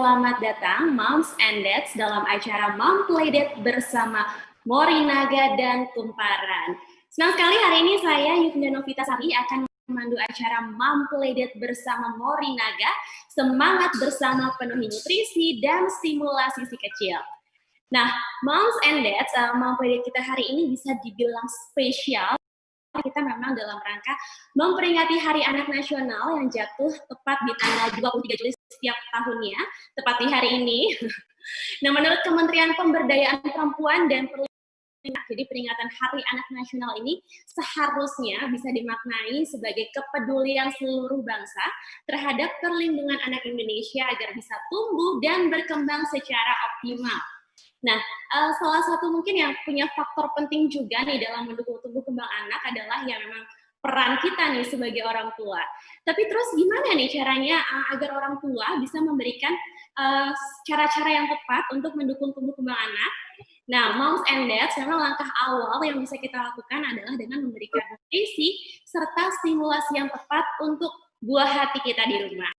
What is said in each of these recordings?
selamat datang Moms and Dads dalam acara Mom Playdate bersama Morinaga dan Kumparan. Senang sekali hari ini saya Yunda Novitasari akan memandu acara Mom Playdate bersama Morinaga, semangat bersama penuhi nutrisi dan stimulasi si kecil. Nah, Moms and Dads, Mom Playdate kita hari ini bisa dibilang spesial. Kita memang dalam rangka memperingati Hari Anak Nasional yang jatuh tepat di tanggal 23 Juli setiap tahunnya, tepat di hari ini. Nah, menurut Kementerian Pemberdayaan Perempuan dan Perlindungan, jadi peringatan Hari Anak Nasional ini seharusnya bisa dimaknai sebagai kepedulian seluruh bangsa terhadap perlindungan anak Indonesia agar bisa tumbuh dan berkembang secara optimal. Nah, salah satu mungkin yang punya faktor penting juga nih dalam mendukung tumbuh kembang anak adalah ya memang peran kita nih sebagai orang tua. Tapi terus gimana nih caranya agar orang tua bisa memberikan cara-cara yang tepat untuk mendukung tumbuh kembang anak? Nah, Moms and Dads, memang langkah awal yang bisa kita lakukan adalah dengan memberikan nutrisi serta stimulasi yang tepat untuk buah hati kita di rumah.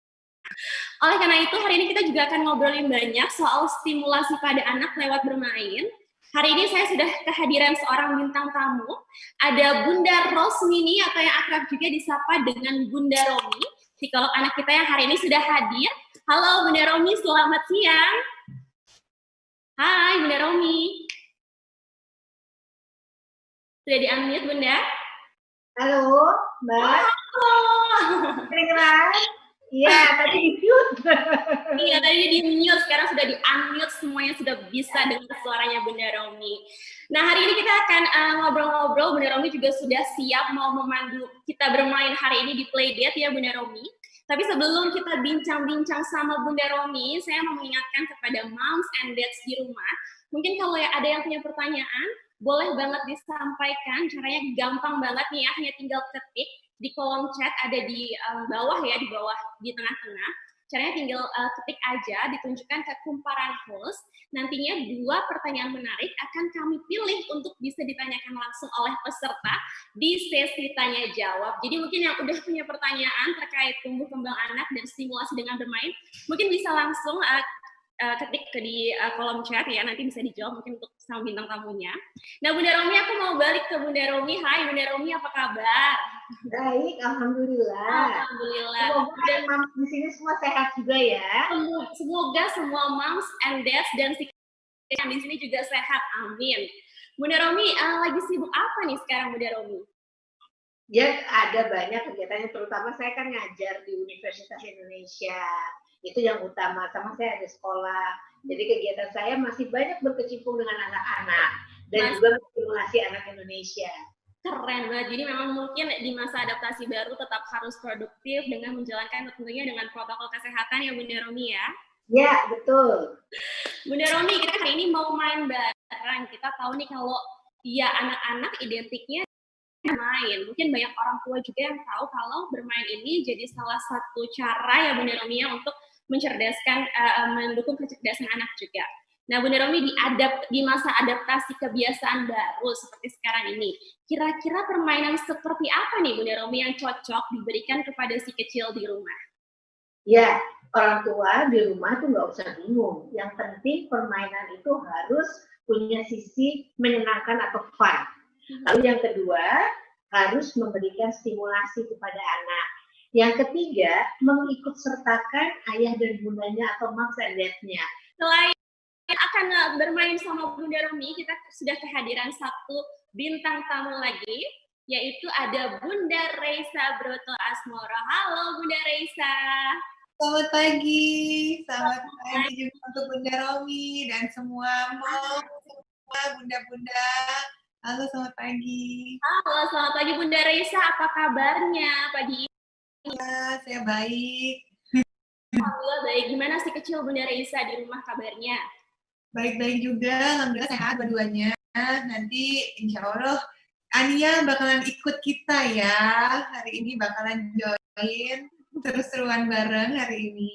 Oleh karena itu, hari ini kita juga akan ngobrolin banyak soal stimulasi pada anak lewat bermain. Hari ini saya sudah kehadiran seorang bintang tamu. Ada Bunda Rosmini atau yang akrab juga disapa dengan Bunda Romi, psikolog anak kita yang hari ini sudah hadir. Halo Bunda Romi, selamat siang. Hai Bunda Romi. Sudah di-unmute Bunda? Halo, Mbak. Halo. Kedengeran? Iya, tadi di-mute. Iya, tadi di-mute, sekarang sudah di-unmute, semuanya sudah bisa dengar suaranya Bunda Romi. Nah, hari ini kita akan ngobrol-ngobrol, Bunda Romi juga sudah siap mau memandu kita bermain hari ini di Playdate ya Bunda Romi. Tapi sebelum kita bincang-bincang sama Bunda Romi, saya mau mengingatkan kepada Moms and Dads di rumah, mungkin kalau ada yang punya pertanyaan, boleh banget disampaikan, caranya gampang banget nih ya, hanya tinggal ketik di kolom chat ada di bawah ya, di bawah di tengah-tengah. Caranya tinggal ketik aja, ditunjukkan ke Kumparan Host. Nantinya 2 pertanyaan menarik akan kami pilih untuk bisa ditanyakan langsung oleh peserta di sesi tanya jawab. Jadi mungkin yang udah punya pertanyaan terkait tumbuh kembang anak dan stimulasi dengan bermain, mungkin bisa langsung ketik di kolom chat ya, nanti bisa dijawab mungkin untuk sama bintang tamunya. Nah Bunda Romi, aku mau balik ke Bunda Romi. Hai Bunda Romi, apa kabar? Baik, alhamdulillah. Alhamdulillah. Semoga moms di sini semua sehat juga ya. Semoga semua moms and dads dan yang di sini juga sehat, amin. Bunda Romi, lagi sibuk apa nih sekarang Bunda Romi? Ya, ada banyak kegiatannya, terutama saya kan ngajar di Universitas Indonesia. Itu yang utama, sama saya ada sekolah. Jadi kegiatan saya masih banyak berkecimpung dengan anak-anak dan juga menstimulasi anak Indonesia. Keren banget, jadi memang mungkin di masa adaptasi baru tetap harus produktif dengan menjalankan tentunya dengan protokol kesehatan ya Bunda Romi ya. Ya, betul. Bunda Romi, kita hari ini mau main bareng. Kita tahu nih kalau ya anak-anak identiknya main. Mungkin banyak orang tua juga yang tahu kalau bermain ini jadi salah satu cara ya Bunda Romi ya untuk mencerdaskan, mendukung kecerdasan anak juga. Nah, Bunda Romi di masa adaptasi kebiasaan baru seperti sekarang ini, kira-kira permainan seperti apa nih Bunda Romi yang cocok diberikan kepada si kecil di rumah? Ya, orang tua di rumah tuh nggak usah bingung. Yang penting permainan itu harus punya sisi menyenangkan atau fun. Lalu yang kedua, harus memberikan stimulasi kepada anak. Yang ketiga, mengikut sertakan ayah dan bundanya atau moms and dad-nya. Selain akan bermain sama Bunda Romi, kita sudah kehadiran satu bintang tamu lagi, yaitu ada Bunda Reisa Broto Asmoro. Halo Bunda Reisa. Selamat pagi, selamat pagi juga untuk Bunda Romi dan semua mom, semua bunda-bunda. Halo, selamat pagi. Halo, selamat pagi Bunda Reisa. Apa kabarnya pagi ini? Ya, saya baik. Alhamdulillah baik. Gimana si kecil Bunda Reisa di rumah kabarnya? Baik-baik juga, alhamdulillah sehat dua-duanya. Nanti insya Allah Ania bakalan ikut kita ya. Hari ini bakalan join seru-seruan bareng hari ini.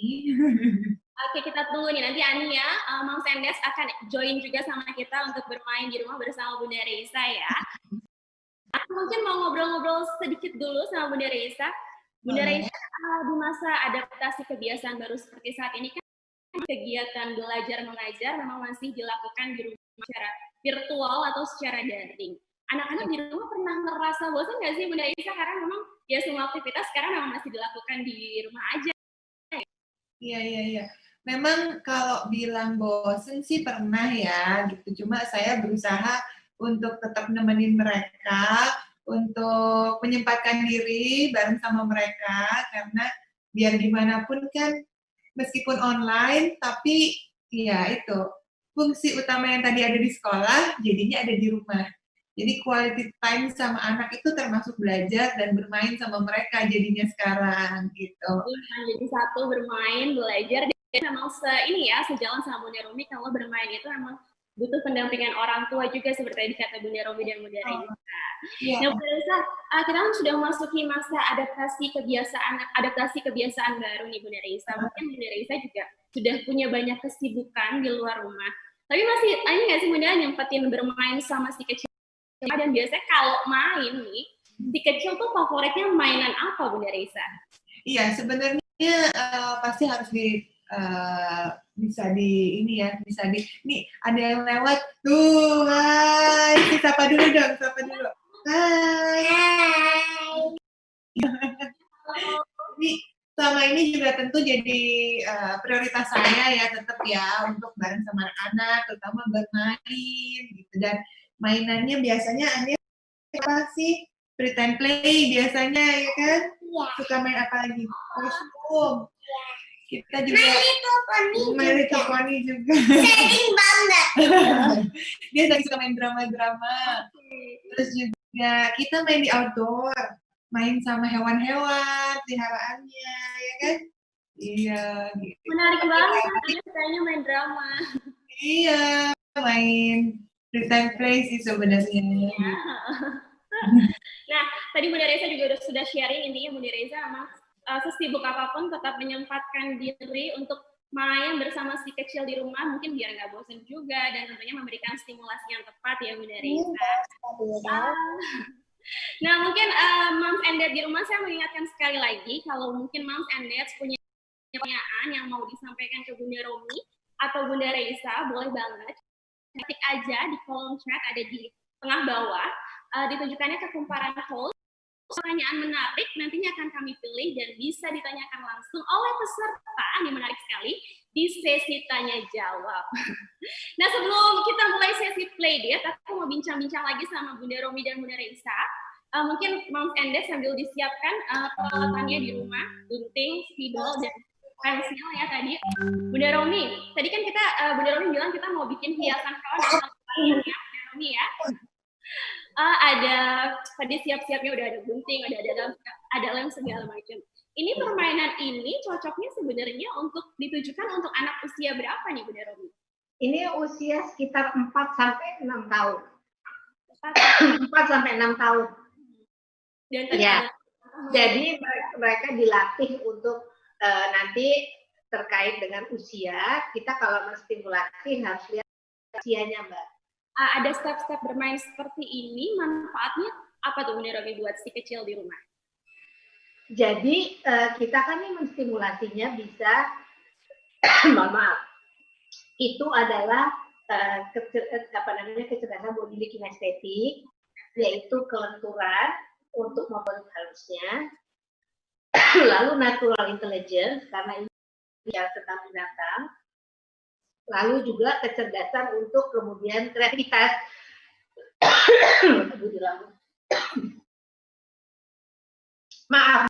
Oke, kita tunggu nih. Nanti Ania, Mang Sendes akan join juga sama kita untuk bermain di rumah bersama Bunda Reisa ya. Aku mungkin mau ngobrol-ngobrol sedikit dulu sama Bunda Reisa. Bunda Reisa, di masa adaptasi kebiasaan baru seperti saat ini kan kegiatan belajar mengajar memang masih dilakukan di rumah secara virtual atau secara daring. Anak-anak di rumah pernah ngerasa bosan nggak sih Bunda Isa? Karena memang ya semua aktivitas sekarang memang masih dilakukan di rumah aja. Iya. Memang kalau bilang bosen sih pernah ya, gitu. Cuma saya berusaha untuk tetap nemenin mereka, untuk menyempatkan diri bareng sama mereka, karena biar gimana pun kan, meskipun online, tapi ya itu, fungsi utama yang tadi ada di sekolah, jadinya ada di rumah. Jadi quality time sama anak itu termasuk belajar dan bermain sama mereka jadinya sekarang gitu. Jadi satu bermain, belajar, dan memang ini ya sejalan sama Bunda Romi kalau bermain itu memang butuh pendampingan orang tua juga seperti tadi kata Bunda Romi dan Bunda Raisa. Nah, Bunda Raisa, kita kan sudah memasuki masa adaptasi kebiasaan baru nih Bunda Raisa. Mungkin Bunda Raisa juga sudah punya banyak kesibukan di luar rumah. Tapi masih ini nggak sih Bunda nyempetin bermain sama si kecil? Dan biasanya kalau main nih, si kecil tuh favoritnya mainan apa Bunda Raisa? Iya, sebenarnya pasti harus bisa di ini ya, bisa di nih ada yang lewat tuh, hai, sapa dulu dong, sapa dulu, hai. Ini selama ini juga tentu jadi prioritas saya ya, tetap ya untuk bareng sama anak-anak, terutama bermain gitu, dan mainannya biasanya Ania apa sih? Pretend play biasanya ya kan? Ya. Suka main apa lagi? Kostum. Ya. Kita juga My Little Pony juga. Sering banget. Dia lagi suka main drama-drama. Terus juga kita main di outdoor, main sama hewan-hewan, peliharaannya, ya kan? Iya. Gitu. Menarik banget, dia sukanya main drama. Iya, main pretend play sih sebenarnya. Ya. Nah, tadi Bunda Reza juga sudah sharing, intinya Bunda Reza memang sesibuk apapun tetap menyempatkan diri untuk main bersama si kecil di rumah, mungkin biar nggak bosan juga, dan tentunya memberikan stimulasi yang tepat ya Bunda Reza. Nah, mungkin moms and dad di rumah saya mengingatkan sekali lagi, kalau mungkin moms and dad punya pertanyaan yang mau disampaikan ke Bunda Romi atau Bunda Reza, boleh banget ketik aja di kolom chat ada di tengah bawah, ditujukannya ke kumparan host. Pertanyaan menarik nantinya akan kami pilih dan bisa ditanyakan langsung oleh peserta, ini menarik sekali, di sesi tanya jawab. Nah, sebelum kita mulai sesi playdate, aku mau bincang-bincang lagi sama Bunda Romi dan Bunda Reza. Mungkin Moms and Dad sambil disiapkan peralatannya di rumah, gunting, spidol, dan pensil ya tadi. Bunda Romi, tadi kan kita Bunda Romi bilang kita mau bikin hiasan kawan ya, Bunda Romi ya. Ada tadi siap-siapnya udah ada gunting, ada lem segala macam. Ini permainan ini cocoknya sebenarnya untuk ditujukan untuk anak usia berapa nih Bunda Romi? Ini usia sekitar 4 sampai 6 tahun. 4 sampai 6 tahun. Dan ya. Jadi mereka dilatih untuk nanti terkait dengan usia, kita kalau menstimulasi harus lihat usianya, Mbak. Ada step-step bermain seperti ini, manfaatnya apa tuh Bunda Romi buat si kecil di rumah? Jadi kita kan ini menstimulasinya bisa, maaf, itu adalah kecerdasan body kinestetik, yaitu kelenturan untuk motorik halusnya, lalu natural intelligence karena ini yang tentang binatang, lalu juga kecerdasan untuk kemudian kreativitas. Maaf,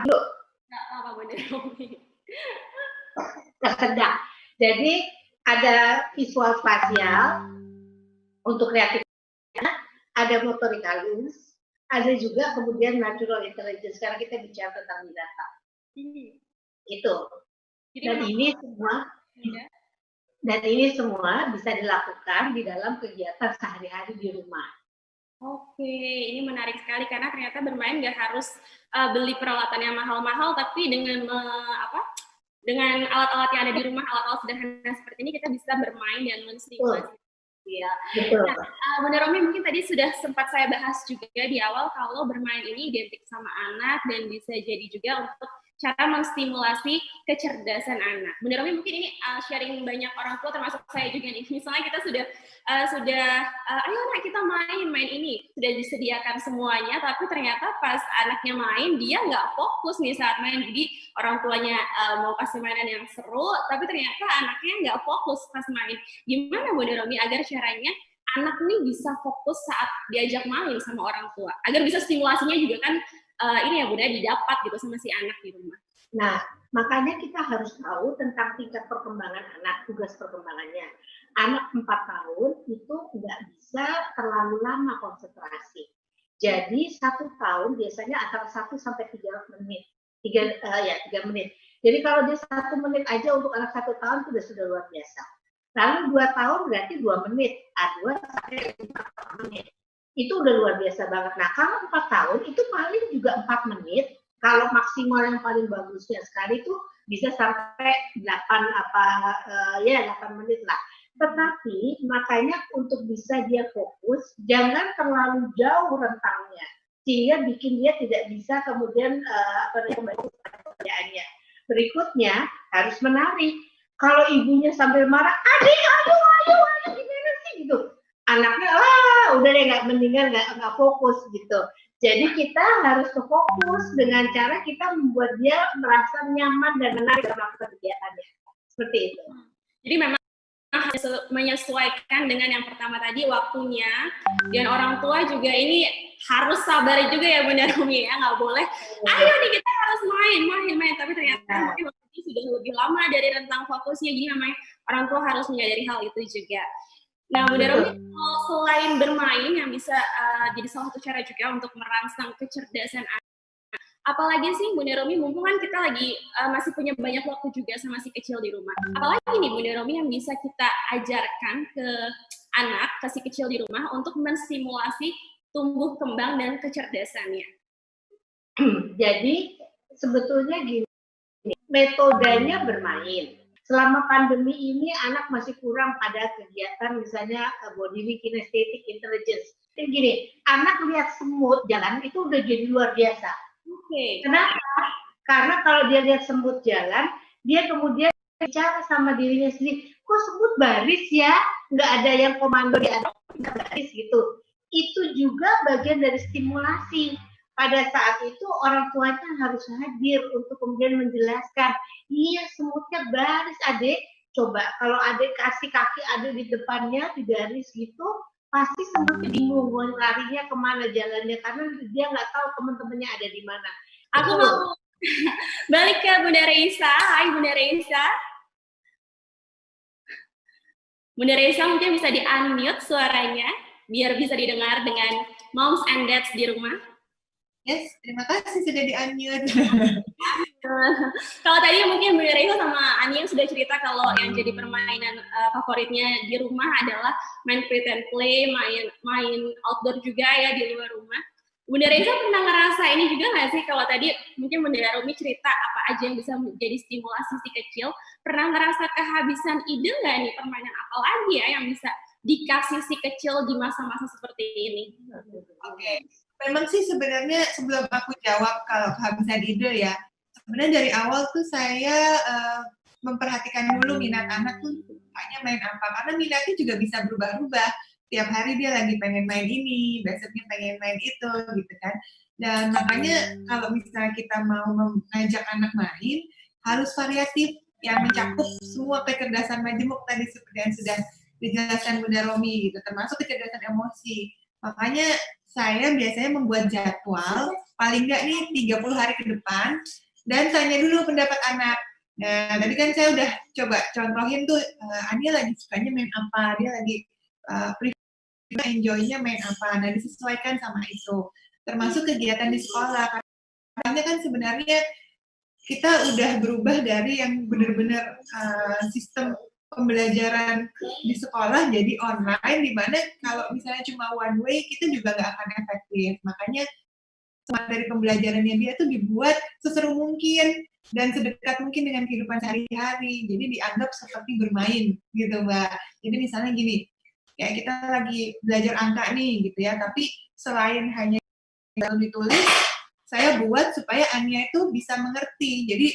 dulu. Kesedang. Jadi ada visual spasial untuk kreativitas, ada motorik halus, ada juga kemudian natural intelligence karena kita bicara tentang binatang. Itu. Dan ini semua bisa dilakukan di dalam kegiatan sehari-hari di rumah. Oke, ini menarik sekali karena ternyata bermain nggak harus beli peralatan yang mahal-mahal, tapi dengan dengan alat-alat yang ada di rumah, alat-alat sederhana seperti ini kita bisa bermain dan menstimulasi. Ya. Nah, Bunda Romi mungkin tadi sudah sempat saya bahas juga di awal kalau bermain ini identik sama anak dan bisa jadi juga untuk cara menstimulasi kecerdasan anak. Bunda Romi mungkin ini sharing banyak orang tua termasuk saya juga nih. Misalnya kita sudah ayo nak kita main ini, sudah disediakan semuanya, tapi ternyata pas anaknya main dia nggak fokus nih saat main. Jadi orang tuanya mau kasih mainan yang seru, tapi ternyata anaknya nggak fokus pas main. Gimana Bunda Romi agar caranya anak nih bisa fokus saat diajak main sama orang tua, agar bisa stimulasinya juga kan ini ya Bunda didapat gitu sama si anak di rumah. Nah, makanya kita harus tahu tentang tingkat perkembangan anak, tugas perkembangannya. Anak 4 tahun itu nggak bisa terlalu lama konsentrasi. Jadi 1 tahun biasanya antara 1 sampai 3 menit. 3 menit. Jadi kalau dia 1 menit aja untuk anak 1 tahun itu sudah luar biasa. Lalu 2 tahun berarti 2 menit. 2 sampai 5 menit. Itu udah luar biasa banget. Nah, kalau 4 tahun itu paling juga 4 menit. Kalau maksimal yang paling bagusnya sekali itu bisa sampai 8 menit lah. Tetapi makanya untuk bisa dia fokus, jangan terlalu jauh rentangnya. Sehingga bikin dia tidak bisa kemudian kembali ke pekerjaannya. Berikutnya harus menarik. Kalau ibunya sambil marah, adik, ayo, gimana sih gitu. Anaknya udah deh mendingan nggak fokus gitu. Jadi kita harus fokus dengan cara kita membuat dia merasa nyaman dan menarik dalam melakukan kegiatannya. Seperti itu. Jadi memang harus menyesuaikan dengan yang pertama tadi waktunya, dan orang tua juga ini harus sabar juga ya Bunda Romi ya, nggak boleh ayo nih kita harus main, tapi ternyata mungkin waktunya sudah lebih lama dari rentang fokusnya. Jadi memang orang tua harus menyadari hal itu juga. Nah, Bunda Romi, selain bermain yang bisa jadi salah satu cara juga untuk merangsang kecerdasan anak, apalagi sih Bunda Romi, mumpung kan kita lagi masih punya banyak waktu juga sama si kecil di rumah. Apalagi nih Bunda Romi yang bisa kita ajarkan ke anak, ke si kecil di rumah untuk menstimulasi tumbuh kembang dan kecerdasannya. Jadi sebetulnya gini, metodenya bermain. Selama pandemi ini anak masih kurang pada kegiatan misalnya body kinesthetic intelligence. Jadi gini, anak lihat semut jalan itu udah jadi luar biasa. Okay. Kenapa? Karena kalau dia lihat semut jalan, dia kemudian bicara sama dirinya sendiri, kok semut baris ya? Nggak ada yang komando di anak baris gitu. Itu juga bagian dari stimulasi. Pada saat itu orang tuanya harus hadir untuk kemudian menjelaskan, iya semutnya baris adik, coba kalau adik kasih kaki adik di depannya di garis gitu, pasti semutnya bingung mau larinya kemana jalannya, karena dia nggak tahu teman-temannya ada di mana. Aku mau balik ke Bunda Reisa. Hai Bunda Reisa. Bunda Reisa mungkin bisa di-unmute suaranya biar bisa didengar dengan moms and dads di rumah. Yes, terima kasih sudah di-unmute. Kalau tadi mungkin Bunda Reisa sama Ania sudah cerita kalau yang jadi permainan favoritnya di rumah adalah main pretend play, main outdoor juga ya di luar rumah. Bunda Reisa pernah ngerasa ini juga nggak sih, kalau tadi mungkin Bunda Romi cerita apa aja yang bisa menjadi stimulasi si kecil, pernah ngerasa kehabisan ide nggak nih permainan apa lagi ya yang bisa dikasih si kecil di masa-masa seperti ini? Oke. Memang sih sebenarnya sebelum aku jawab kalau kehabisan ide ya, sebenarnya dari awal tuh saya memperhatikan dulu minat anak tuh sukanya main apa, karena minatnya juga bisa berubah-ubah. Tiap hari dia lagi pengen main ini, besoknya pengen main itu gitu kan. Dan makanya kalau misalnya kita mau mengajak anak main, harus variatif yang mencakup semua kecerdasan majemuk tadi seperti yang sudah dijelaskan Bunda Romi gitu, termasuk kecerdasan emosi. Makanya saya biasanya membuat jadwal paling nggak nih 30 hari ke depan dan tanya dulu pendapat anak. Nah, tadi kan saya udah coba contohin tuh, Ania lagi sukanya main apa, dia lagi enjoy-nya main apa. Nah, disesuaikan sama itu. Termasuk kegiatan di sekolah. Karena kan sebenarnya kita udah berubah dari yang benar-benar sistem pembelajaran di sekolah jadi online, di mana kalau misalnya cuma one way kita juga nggak akan efektif. Makanya semua dari pembelajarannya dia tuh dibuat seseru mungkin dan sedekat mungkin dengan kehidupan sehari-hari. Jadi dianggap seperti bermain gitu Mbak. Jadi misalnya gini, ya kita lagi belajar angka nih gitu ya, tapi selain hanya dalam ditulis, saya buat supaya Ania itu bisa mengerti. Jadi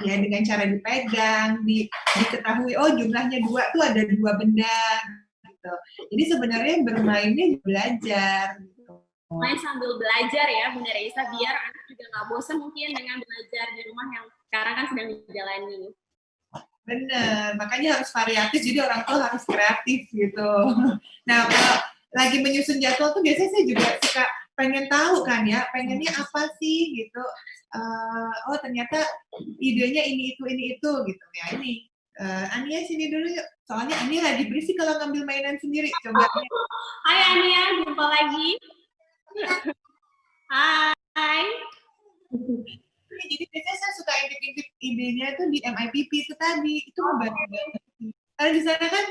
ya dengan cara dipegang, diketahui oh jumlahnya 2 tuh ada 2 benda gitu. Jadi sebenarnya bermainnya belajar gitu. Main sambil belajar ya Bunda Reisa, biar anak juga nggak bosan mungkin dengan belajar di rumah yang sekarang kan sedang dijalani. Bener, makanya harus variatif, jadi orang tua harus kreatif gitu. Nah, kalau lagi menyusun jadwal tuh biasanya saya juga suka pengen tahu kan ya, pengennya apa sih gitu. Oh ternyata idenya ini itu gitu ya. Ini Ania sini dulu yuk, soalnya Ania lagi berisik kalau ngambil mainan sendiri. Coba. Hai Ania, jumpa lagi. Hai. Jadi biasanya saya suka intip-intip idenya tuh di MIPP itu tadi, itu banyak banget. Karena di sana kan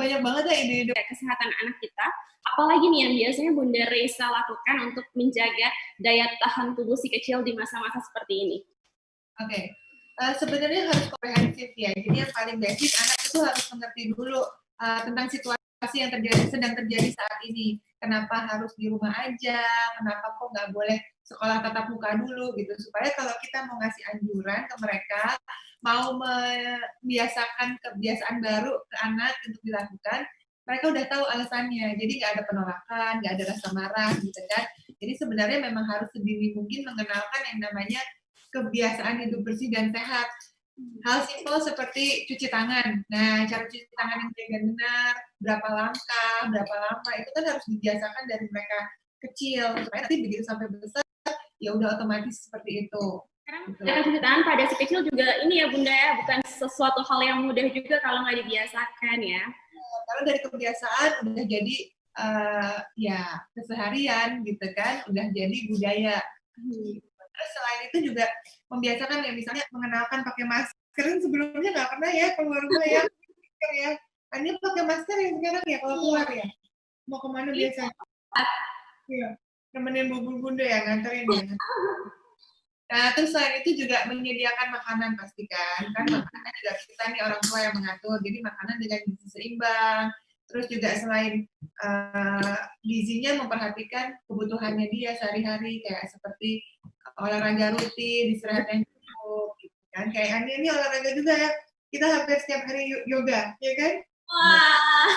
banyak banget ya ide-ide kesehatan anak kita. Apalagi nih yang biasanya Bunda Reisa lakukan untuk menjaga daya tahan tubuh si kecil di masa-masa seperti ini? Oke. Sebenarnya harus komprehensif ya. Jadi yang paling basic anak itu harus mengerti dulu tentang situasi yang sedang terjadi saat ini. Kenapa harus di rumah aja? Kenapa kok nggak boleh sekolah tatap muka dulu gitu? Supaya kalau kita mau ngasih anjuran ke mereka, mau membiasakan kebiasaan baru ke anak untuk dilakukan, mereka udah tahu alasannya. Jadi nggak ada penolakan, nggak ada rasa marah gitu kan. Jadi sebenarnya memang harus sedini mungkin mengenalkan yang namanya kebiasaan hidup bersih dan sehat. Hal simpel seperti cuci tangan. Nah, cara cuci tangan yang baik dan benar, berapa langkah, berapa lama, itu kan harus dibiasakan dari mereka kecil. Supaya nanti begitu sampai besar, ya udah otomatis seperti itu. Karena cuci tangan pada si kecil juga ini ya Bunda ya, bukan sesuatu hal yang mudah juga kalau nggak dibiasakan ya. Karena dari kebiasaan udah jadi ya keseharian gitu kan, udah jadi budaya. Terus selain itu juga membiasakan ya, misalnya mengenalkan pakai masker, sebelumnya nggak pernah ya keluar rumah ya, masker ya. Ania pakai masker ya sekarang ya kalau keluar ya. Mau kemana biasanya? Iya, nemenin bunda ya, nganterin ya. Nah, terus selain itu juga menyediakan makanan pastikan, kan makanan juga kita nih orang tua yang mengatur, jadi makanan dengan gizi seimbang. Terus juga selain gizinya memperhatikan kebutuhannya dia sehari-hari, kayak seperti olahraga rutin, istirahat yang cukup, gitu kan. Kayak Ania ini olahraga juga ya, kita hampir setiap hari yoga, ya kan? Wah,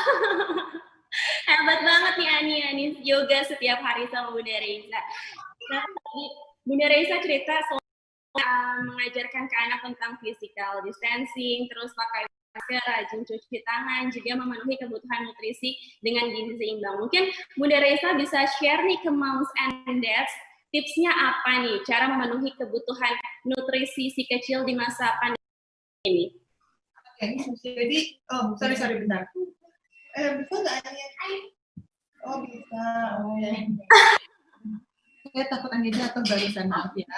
hebat banget nih Ania nih, yoga setiap hari sama Bunda Reisa. Nah, tadi Bunda Reisa cerita soal mengajarkan ke anak tentang physical distancing, terus pakai masker, rajin cuci tangan, juga memenuhi kebutuhan nutrisi dengan gizi seimbang. Mungkin Bunda Reisa bisa share nih ke moms and dads, tipsnya apa nih, cara memenuhi kebutuhan nutrisi si kecil di masa pandemi ini? Oke, jadi, sorry, bentar. Bisa nggak Ania? Oh, bisa. Oh, ya. Saya takut Ania jatuh barusan, maaf ya.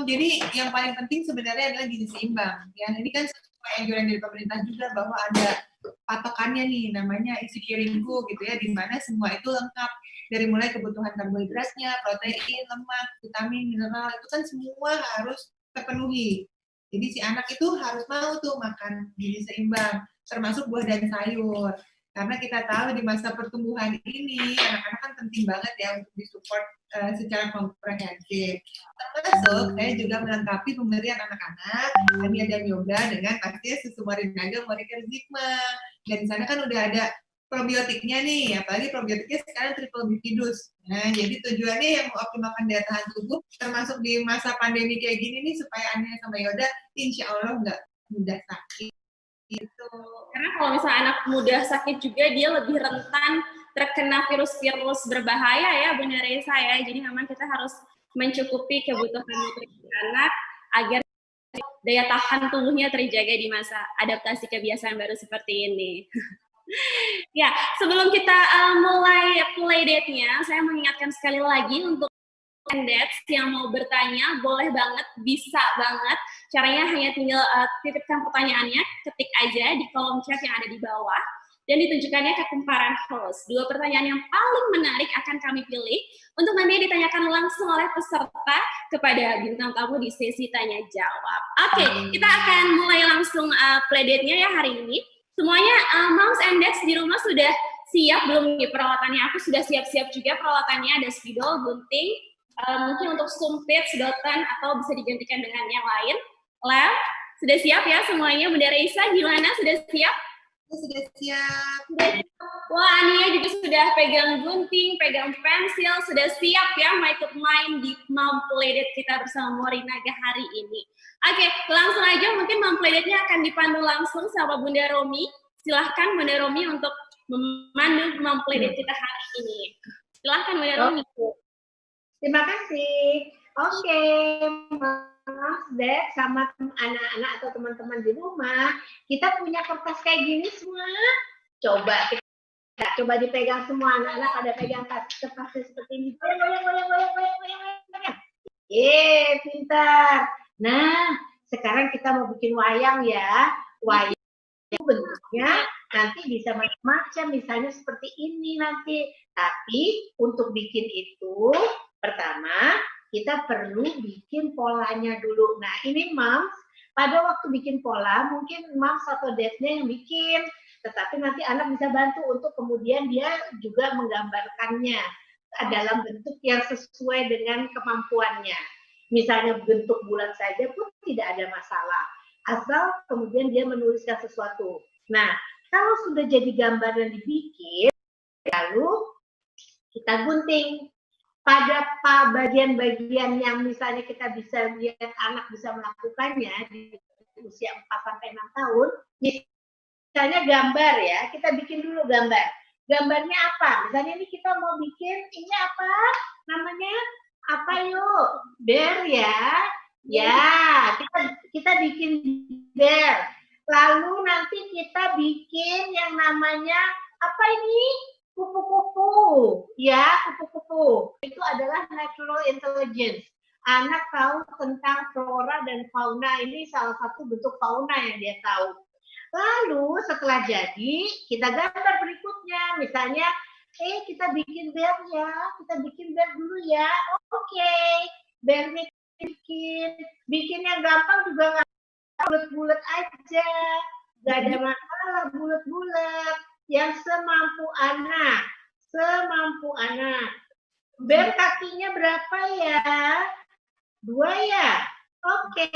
Jadi yang paling penting sebenarnya adalah gizi seimbang. Ya, ini kan sesuai anjuran dari pemerintah juga bahwa ada patokannya nih, namanya isi piringku gitu ya, di mana semua itu lengkap dari mulai kebutuhan karbohidratnya, protein, lemak, vitamin, mineral itu kan semua harus terpenuhi. Jadi si anak itu harus mau tuh makan gizi seimbang, termasuk buah dan sayur. Karena kita tahu di masa pertumbuhan ini anak-anak kan penting banget ya untuk disupport secara komprehensif. Termasuk saya juga melengkapi pemberian anak-anak Ania dan yoga dengan pastinya susu Morinaga Moriker Zigma. Dan di sana kan udah ada probiotiknya nih, apalagi probiotiknya sekarang triple bifidus. Nah, jadi tujuannya yang mengoptimalkan daya tahan tubuh, termasuk di masa pandemi kayak gini nih, supaya Ania sama Yoda insya Allah nggak mudah sakit. Gitu. Karena kalau misalnya anak muda sakit juga, dia lebih rentan terkena virus-virus berbahaya ya Bunda Reisa ya. Jadi memang kita harus mencukupi kebutuhan nutrisi anak agar daya tahan tubuhnya terjaga di masa adaptasi kebiasaan baru seperti ini. Ya, sebelum kita mulai playdate-nya, saya mengingatkan sekali lagi untuk dads yang mau bertanya, boleh banget, bisa banget. Caranya hanya tinggal titipkan pertanyaannya, ketik aja di kolom chat yang ada di bawah, dan ditunjukkannya ke kumparan host. 2 pertanyaan yang paling menarik akan kami pilih untuk nanti ditanyakan langsung oleh peserta kepada bintang tamu di sesi tanya jawab. Oke, kita akan mulai langsung playdate-nya ya hari ini. Semuanya moms and dads di rumah sudah siap belum nih peralatannya? Aku sudah siap-siap juga peralatannya, ada spidol, gunting, mungkin untuk sumpit, sedotan, atau bisa digantikan dengan yang lain. Lem, sudah siap ya semuanya? Bunda Reisa, gimana? Sudah siap? Sudah siap. Wah, Ania juga sudah pegang gunting, pegang pensil, sudah siap ya ikut main di Mom Playdate kita bersama Morinaga hari ini. Oke, langsung aja mungkin Mom Playdate-nya akan dipandu langsung sama Bunda Romi. Silahkan Bunda Romi untuk memandu Mom Playdate kita hari ini. Silahkan Bunda Romi. Terima kasih. Oke, Mas Dad sama anak-anak atau teman-teman di rumah, kita punya kertas kayak gini semua. Coba dipegang semua, anak-anak pada pegang kertasnya seperti ini. Goyang. Pintar. Nah, sekarang kita mau bikin wayang ya. Wayang itu bentuknya nanti bisa macam-macam, misalnya seperti ini nanti. Tapi untuk bikin itu, pertama kita perlu bikin polanya dulu. Nah, ini Moms, pada waktu bikin pola, mungkin Moms atau Dad-nya yang bikin, tetapi nanti anak bisa bantu untuk kemudian dia juga menggambarkannya dalam bentuk yang sesuai dengan kemampuannya. Misalnya bentuk bulat saja pun tidak ada masalah, asal kemudian dia menuliskan sesuatu. Nah, kalau sudah jadi gambar yang dibikin, lalu kita gunting. Pada bagian-bagian yang misalnya kita bisa lihat anak bisa melakukannya di usia 4-6 tahun, misalnya gambar ya, kita bikin dulu gambar. Gambarnya apa? Misalnya ini kita mau bikin, ini apa? Namanya apa yuk? Bear ya. Ya, kita bikin bear. Lalu nanti kita bikin yang namanya apa ini? Kupu-kupu, ya kupu-kupu. Itu adalah natural intelligence. Anak tahu tentang flora dan fauna, ini salah satu bentuk fauna yang dia tahu. Lalu setelah jadi, kita gambar berikutnya. Misalnya, kita bikin bear ya, kita bikin bear dulu ya. Oke, bearnya bikin yang gampang juga nggak bulat-bulat aja, nggak ada masalah bulat-bulat. Yang semampu anak. Bear kakinya berapa ya? 2 ya? Oke.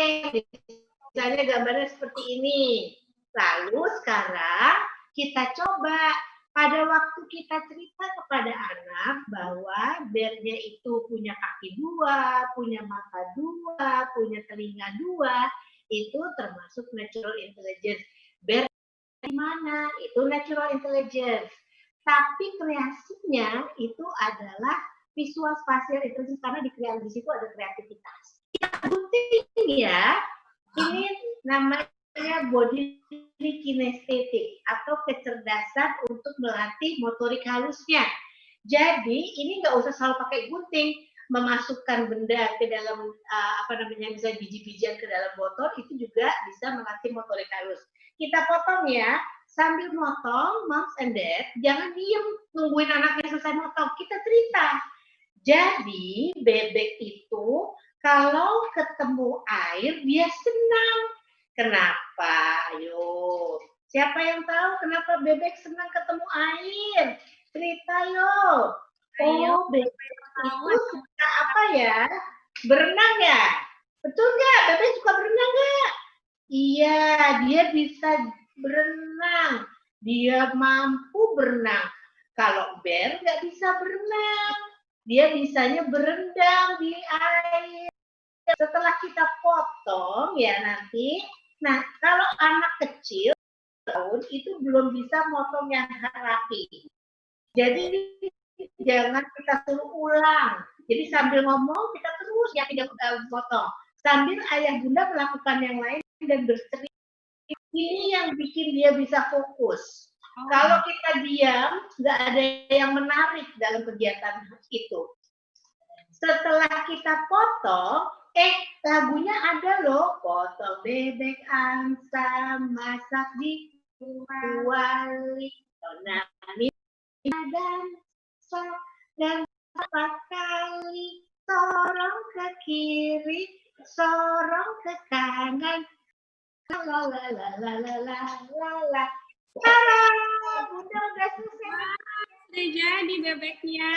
Misalnya gambarnya seperti ini. Lalu sekarang kita coba pada waktu kita cerita kepada anak bahwa bearnya itu punya kaki 2, punya mata 2, punya telinga 2, itu termasuk natural intelligence. Bear di mana? Itu natural intelligence. Tapi kreasinya itu adalah visual spatial intelligence karena di situ ada kreativitas. Gunting ya, ini namanya body kinestetik atau kecerdasan untuk melatih motorik halusnya. Jadi ini nggak usah selalu pakai gunting, memasukkan benda ke dalam bisa biji-bijian ke dalam botol itu juga bisa melatih motorik halus. Kita potong ya, sambil motong, Moms and Dad, jangan diem nungguin anaknya selesai motong, kita cerita. Jadi bebek itu kalau ketemu air dia senang. Kenapa? Ayo, siapa yang tahu kenapa bebek senang ketemu air? Cerita yuk. Oh, bebek itu suka apa ya? Berenang ya? Betul nggak? Bebek suka berenang nggak? Iya, dia bisa berenang. Dia mampu berenang. Kalau bear nggak bisa berenang. Dia bisanya berendam di air. Setelah kita potong ya nanti, nah kalau anak kecil tahun itu belum bisa motong yang rapi. Jadi jangan kita suruh ulang. Jadi sambil ngomong kita terus ya tidak potong. Sambil ayah bunda melakukan yang lain dan bercerita. Ini yang bikin dia bisa fokus. Kalau kita diam, nggak ada yang menarik dalam kegiatan itu. Setelah kita potong, lagunya ada loh. Potong bebek angsa, masak di kuali, tonami dan 4 kali, sorong ke kiri, sorong ke kanan, la la la la la la la la. Bunda udah selesai. Sudah jadi bebeknya.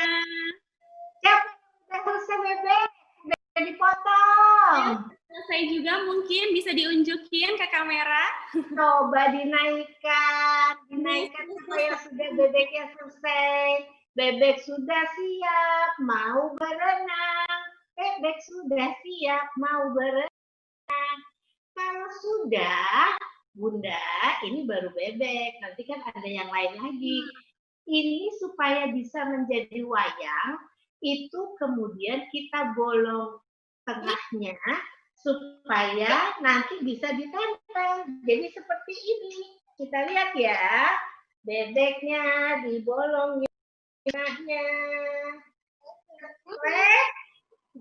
Siapa yang udah selesai bebek? Udah dipotong. Selesai juga mungkin bisa diunjukin ke kamera. Coba dinaikkan supaya sudah bebeknya selesai. Bebek sudah siap, mau berenang. Bebek sudah siap, mau berenang. Kalau sudah, Bunda, ini baru bebek. Nanti kan ada yang lain lagi. Ini supaya bisa menjadi wayang, itu kemudian kita bolong tengahnya supaya nanti bisa ditempel. Jadi seperti ini. Kita lihat ya. Bebeknya dibolong tengahnya. Cekrek,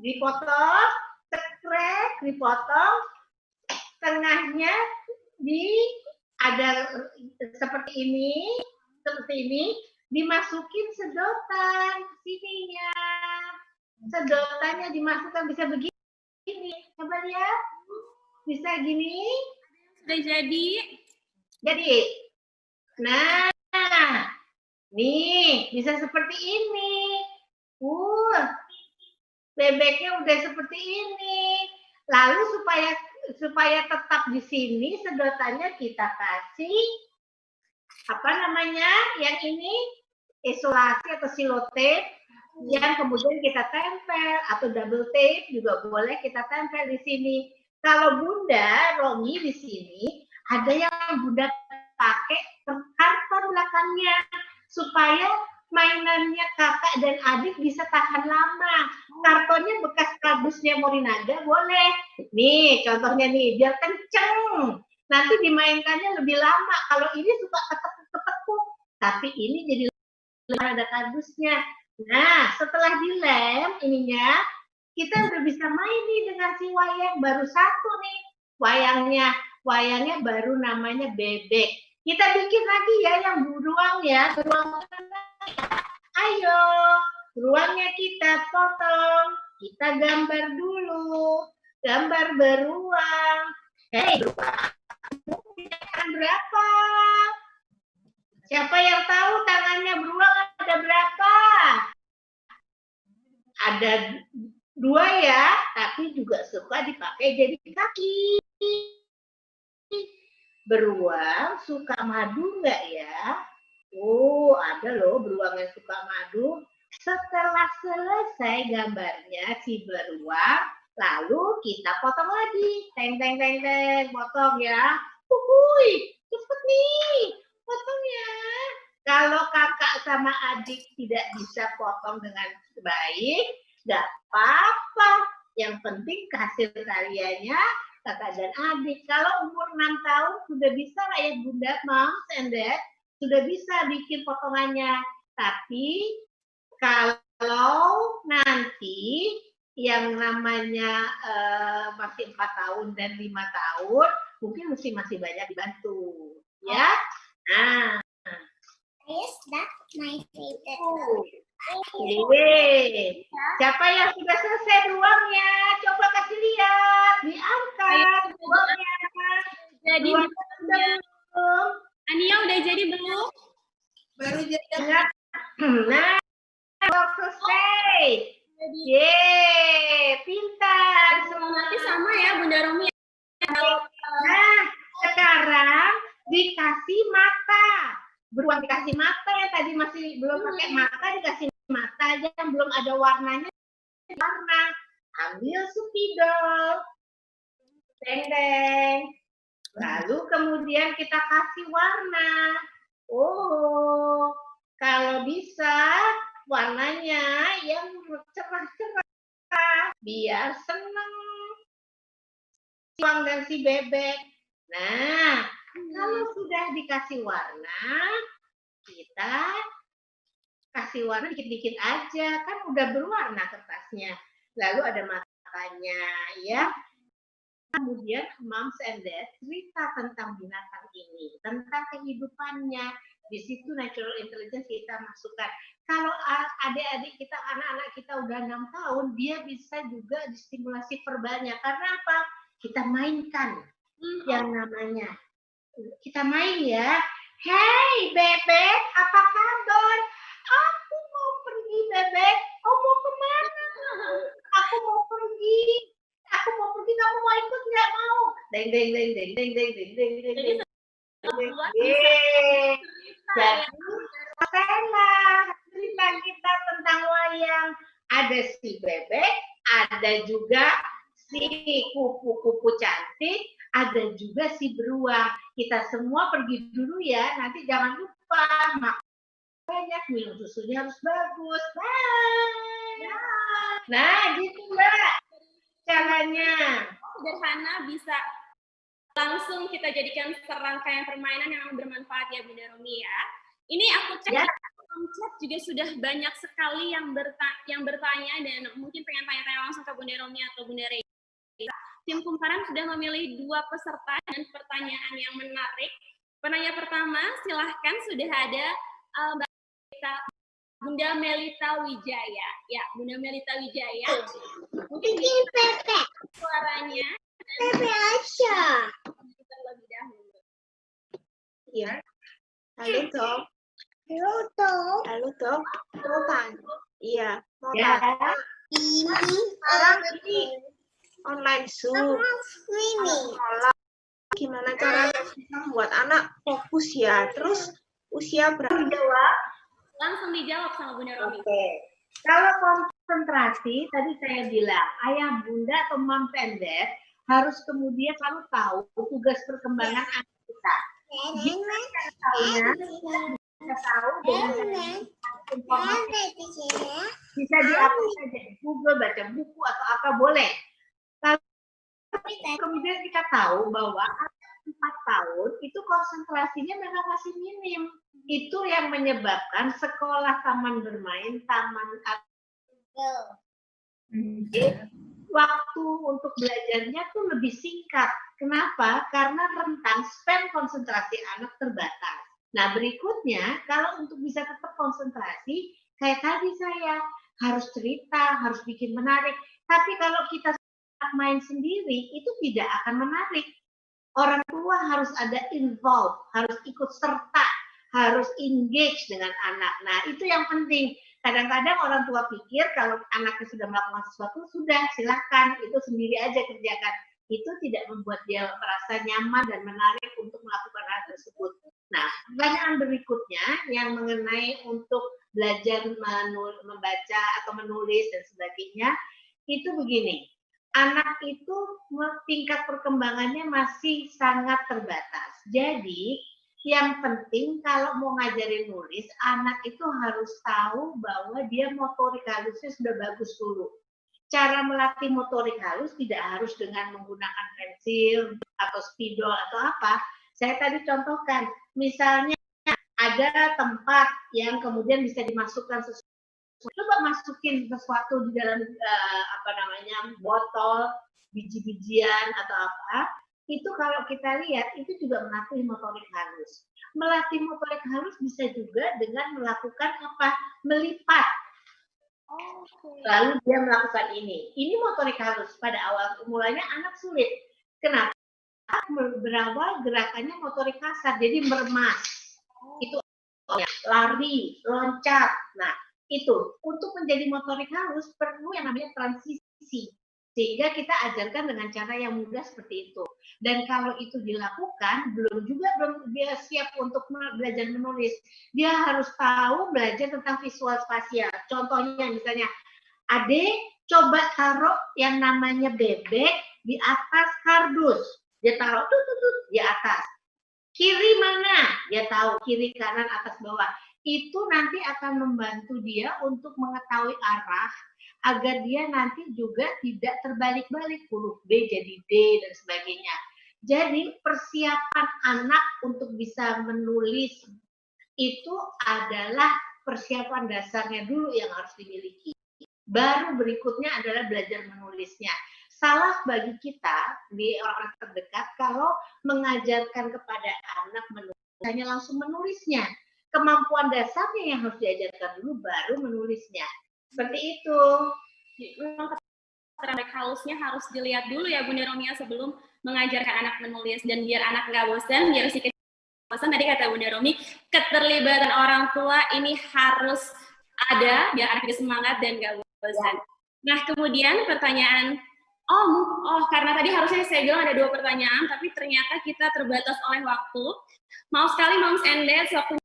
dipotong. Cekrek, dipotong. Tengahnya ada seperti ini, dimasukin sedotan sininya. Sedotannya dimasukkan bisa begini. Coba lihat. Bisa gini. Sudah jadi. Jadi. Nah. Nih, bisa seperti ini. Bebeknya udah seperti ini. Lalu supaya tetap di sini sedotannya kita kasih apa namanya? Yang ini isolasi atau silotape yang kemudian kita tempel atau double tape juga boleh kita tempel di sini. Kalau Bunda Romi di sini ada yang Bunda pakai karton belakangnya supaya mainannya kakak dan adik bisa tahan lama. Kartonnya bekas kardusnya Morinaga boleh. Nih contohnya nih biar kenceng. Nanti dimainkannya lebih lama. Kalau ini suka ketekuk-ketekuk. Tapi ini jadi ada kardusnya. Nah, setelah dilem ininya, kita udah bisa main nih dengan si wayang. Baru satu nih wayangnya. Wayangnya baru namanya bebek. Kita bikin lagi ya yang beruang ya. Ayo, beruangnya kita potong. Kita gambar dulu. Gambar beruang. Hei, beruang. Berapa? Siapa yang tahu tangannya beruang ada berapa? Ada 2 ya, tapi juga suka dipakai jadi kaki. Beruang suka madu nggak ya? Oh, ada loh beruang yang suka madu. Setelah selesai gambarnya si beruang, lalu kita potong lagi. Teng, teng, teng, teng, potong ya. Cepet nih, potong ya. Kalau kakak sama adik tidak bisa potong dengan baik, nggak apa-apa. Yang penting hasil karyanya kakak dan adik. Kalau umur 6 tahun sudah bisa lah ya Bunda, Moms and Dad, sudah bisa bikin potongannya. Tapi kalau nanti yang namanya masih 4 tahun dan 5 tahun, mungkin masih banyak dibantu. Ya. Nah. Is that my favorite? Siapa yang sudah selesai beruangnya? Coba kasih lihat. Diangkat beruangnya. Jadi belum. Ania udah jadi belum? Baru jadi. Nah, selesai. Yeay, pintar. Nanti sama ya Bunda Romi. Nah, sekarang dikasih mata. Beruang dikasih mata ya, tadi masih belum pakai mata, dikasih mata aja yang belum ada warnanya. Warna. Ambil spidol. Deng-deng. Lalu kemudian kita kasih warna. Oh, kalau bisa warnanya yang cerah-cerah biar seneng beruang dan si bebek. Nah, kalau sudah dikasih warna, kita kasih warna dikit-dikit aja, kan udah berwarna kertasnya. Lalu ada matanya, ya. Kemudian Moms and Dad cerita tentang binatang ini, tentang kehidupannya. Di situ natural intelligence kita masukkan. Kalau adik-adik kita, anak-anak kita udah 6 tahun, dia bisa juga distimulasi perbanyak. Karena apa? Kita mainkan yang namanya. Kita main ya. Hey bebek, apa kabar? Oh deng deng deng deng deng deng deng deng deng Jadi deng. buat Yeay. cerita ya. Jadi selesailah cerita kita tentang wayang. Ada si bebek, ada juga si kupu-kupu cantik, ada juga si beruang. Kita semua pergi dulu ya. Nanti jangan lupa makan banyak, minum susunya harus bagus. Bye. Nah, gitu Mbak caranya. Sederhana, bisa langsung kita jadikan serangkaian permainan yang bermanfaat ya Bunda Romi ya. Ini aku cek Ya. di chat juga sudah banyak sekali yang bertanya dan mungkin pengen tanya-tanya langsung ke Bunda Romi atau Bunda Rey. Tim Kumparan sudah memilih 2 peserta dan pertanyaan yang menarik. Penanya pertama, silahkan sudah ada Bunda Melita Wijaya. Ya, Bunda Melita Wijaya. Mungkin Pepe. suaranya Pepe aja. terlebih dahulu. Iya. Halo, Dok. Halo, Dok. Halo, Dok. Mau tanya. Iya, mau Ya. tanya. Ini Sekarang ini online Zoom. screaming. Sekolah. Gimana caranya bisa membuat anak fokus ya? Terus usia berapa? Jawab. Langsung dijawab sama Bunda Romi. Oke. Kalau konsentrasi, tadi saya bilang, ayah bunda atau mom and dad harus kemudian selalu tahu tugas perkembangan anak kita. Kita tahu dengan informasi bisa diupload saja di Google, baca buku atau apa boleh. Tapi kemudian kita tahu bahwa anak 4 tahun itu konsentrasinya memang masih minim. Itu yang menyebabkan sekolah taman bermain, taman waktu untuk belajarnya tuh lebih singkat. Kenapa? Karena rentang span konsentrasi anak terbatas. Nah, berikutnya kalau untuk bisa tetap konsentrasi, kayak tadi saya harus cerita, harus bikin menarik. Tapi kalau kita main sendiri, itu tidak akan menarik. Orang tua harus ada involved, harus ikut serta, harus engage dengan anak. Nah, itu yang penting. Kadang-kadang orang tua pikir kalau anaknya sudah melakukan sesuatu, sudah silakan, itu sendiri aja kerjakan. Itu tidak membuat dia merasa nyaman dan menarik untuk melakukan hal tersebut. Nah, pertanyaan berikutnya yang mengenai untuk belajar membaca atau menulis dan sebagainya, itu begini. Anak itu tingkat perkembangannya masih sangat terbatas. Jadi, yang penting kalau mau ngajarin nulis, anak itu harus tahu bahwa dia motorik halusnya sudah bagus dulu. Cara melatih motorik halus tidak harus dengan menggunakan pensil atau spidol atau apa. Saya tadi contohkan, misalnya ada tempat yang kemudian bisa dimasukkan sesuatu. Coba masukin sesuatu di dalam botol, biji-bijian atau apa. Itu kalau kita lihat, itu juga melatih motorik halus. Melatih motorik halus bisa juga dengan melakukan apa? Melipat. Lalu dia melakukan ini. Ini motorik halus. Pada awal mulanya anak sulit. Kenapa? Berawal gerakannya motorik kasar, jadi meremas. Itu lari, loncat. Nah, itu untuk menjadi motorik halus perlu yang namanya transisi. Sehingga kita ajarkan dengan cara yang mudah seperti itu. Dan kalau itu dilakukan, belum dia siap untuk belajar menulis. Dia harus tahu belajar tentang visual spasial. Contohnya misalnya, Ade coba taruh yang namanya bebek di atas kardus. Dia taruh di atas. Kiri mana? Dia tahu kiri, kanan, atas, bawah. Itu nanti akan membantu dia untuk mengetahui arah agar dia nanti juga tidak terbalik-balik, huruf B jadi D dan sebagainya. Jadi persiapan anak untuk bisa menulis itu adalah persiapan dasarnya dulu yang harus dimiliki. Baru berikutnya adalah belajar menulisnya. Salah bagi kita di orang-orang terdekat kalau mengajarkan kepada anak menulis, hanya langsung menulisnya. Kemampuan dasarnya yang harus diajarkan dulu, baru menulisnya. Seperti itu. Memang motorik halusnya harus dilihat dulu ya Bunda Romia sebelum mengajarkan anak menulis. Dan biar anak nggak bosan, biar si kecil bosan, tadi kata Bunda Romi, keterlibatan orang tua ini harus ada biar anak bisa semangat dan nggak bosan. Nah, kemudian pertanyaan, Karena tadi harusnya saya bilang ada 2 pertanyaan, tapi ternyata kita terbatas oleh waktu. Maaf sekali Moms and Dads, waktunya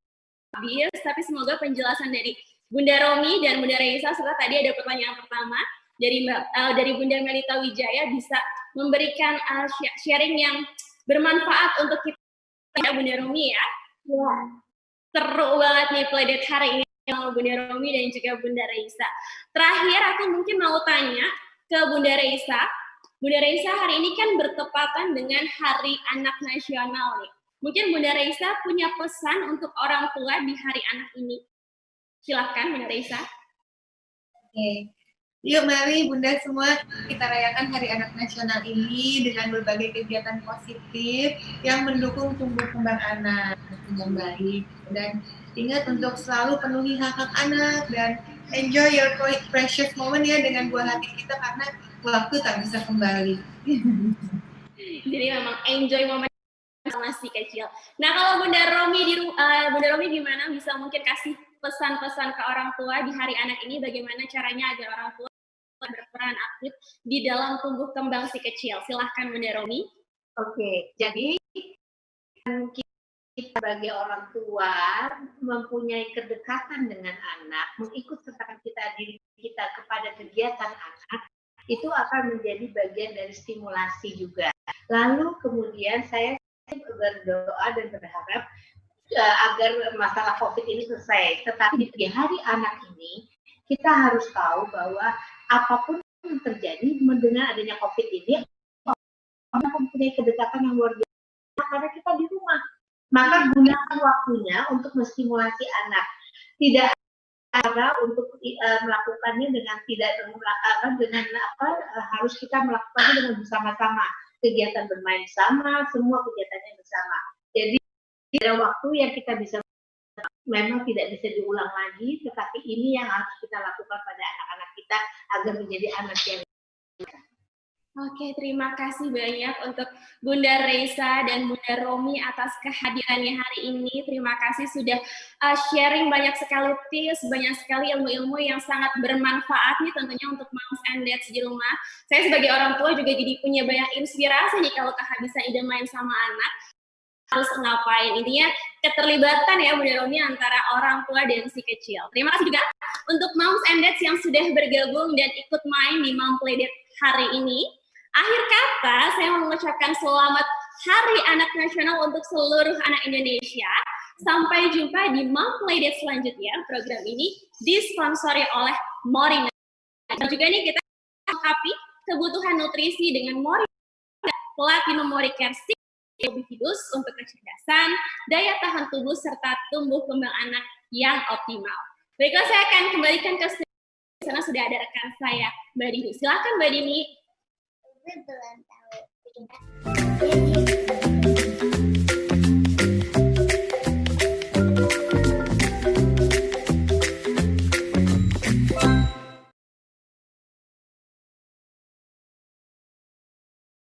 habis, tapi semoga penjelasan dari Bunda Romi dan Bunda Reisa, serta tadi ada pertanyaan pertama dari Bunda Melita Wijaya bisa memberikan sharing yang bermanfaat untuk kita, ya Bunda Romi ya. Ya. Seru banget nih playdate hari ini sama Bunda Romi dan juga Bunda Reisa. Terakhir aku mungkin mau tanya ke Bunda Reisa. Bunda Reisa, hari ini kan bertepatan dengan Hari Anak Nasional nih. Mungkin Bunda Reisa punya pesan untuk orang tua di Hari Anak ini. Silahkan Bunda Reisa. Oke. Yuk mari Bunda semua kita rayakan Hari Anak Nasional ini dengan berbagai kegiatan positif yang mendukung tumbuh kembang anak dengan baik. Dan ingat untuk selalu penuhi hak-hak anak dan enjoy your precious moment ya dengan buah hati kita karena waktu tak bisa kembali. Jadi memang enjoy momen sama si kecil. Nah kalau Bunda Romi gimana bisa mungkin kasih pesan-pesan ke orang tua di Hari Anak ini, bagaimana caranya agar orang tua berperan aktif di dalam tumbuh kembang si kecil? Silahkan Bunda Romi. Oke, jadi kita sebagai orang tua mempunyai kedekatan dengan anak, mengikut sertakan diri kita kepada kegiatan anak, itu akan menjadi bagian dari stimulasi juga. Lalu kemudian saya berdoa dan berharap agar masalah COVID ini selesai. Tetapi di Hari Anak ini kita harus tahu bahwa apapun yang terjadi mendengar adanya COVID ini, orang mempunyai kedekatan yang luar biasa karena kita di rumah. Maka gunakan waktunya untuk menstimulasi anak. Tidak cara untuk melakukannya dengan harus kita melakukannya dengan bersama-sama, kegiatan bermain bersama, semua kegiatannya bersama. Jadi ada waktu yang kita bisa memang tidak bisa diulang lagi, tetapi ini yang harus kita lakukan pada anak-anak kita agar menjadi anak yang. Oke, terima kasih banyak untuk Bunda Reisa dan Bunda Romi atas kehadirannya hari ini. Terima kasih sudah sharing banyak sekali tips, banyak sekali ilmu-ilmu yang sangat bermanfaat nih tentunya untuk moms and dads di rumah. Saya sebagai orang tua juga jadi punya banyak inspirasi nih kalau kehabisan ide main sama anak. Harus ngapain, intinya keterlibatan ya Bunda Romi antara orang tua dan si kecil. Terima kasih juga untuk moms and dads yang sudah bergabung dan ikut main di Mom Playdate hari ini. Akhir kata, saya mau mengucapkan selamat Hari Anak Nasional untuk seluruh anak Indonesia. Sampai jumpa di Mom Playdate selanjutnya. Program ini disponsori oleh Morina. Dan juga nih kita melengkapi kebutuhan nutrisi dengan Morina Platinum Moricare Bifidus untuk kecerdasan, daya tahan tubuh, serta tumbuh kembang anak yang optimal. Baiklah, saya akan kembalikan ke studio. Di sana sudah ada rekan saya, Mbak Dini. Silakan Mbak Dini. Belum tahu.